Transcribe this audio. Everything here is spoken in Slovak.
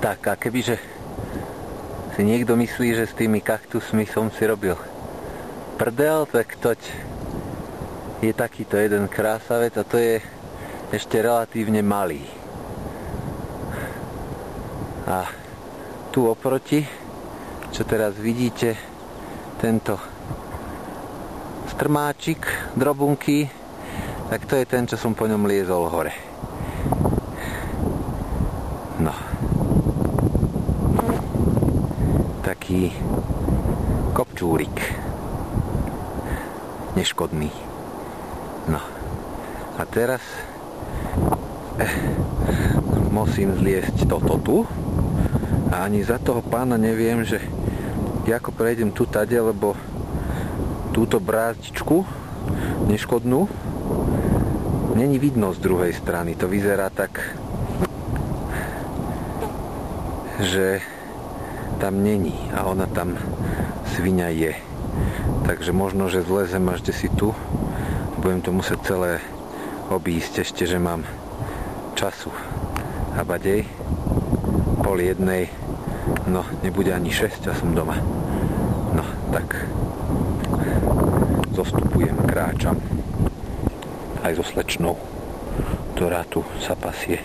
Tak a kebyže si niekto myslí, že s tými kaktusmi som si robil prdel, tak toť je takýto jeden krásavec a to je ešte relatívne malý. A tu oproti, čo teraz vidíte, tento strmáčik drobunký, tak to je ten, čo som po ňom liezol hore. No. Taký kopčúrik. Neškodný. No. A teraz musím zliesť toto tu. A ani za toho pána neviem, že ako prejdem tu tade, lebo túto brázdičku neškodnú není vidno z druhej strany. To vyzerá tak, že tam není a ona tam sviňa je. Takže možno, že zlezem až si tu. Budem to musieť celé obísť, ešte, že mám času. A badej, 12:30, no nebude ani 6 a som doma. No, tak zostupujem, kráčam aj so slečnou, ktorá tu sa pasie.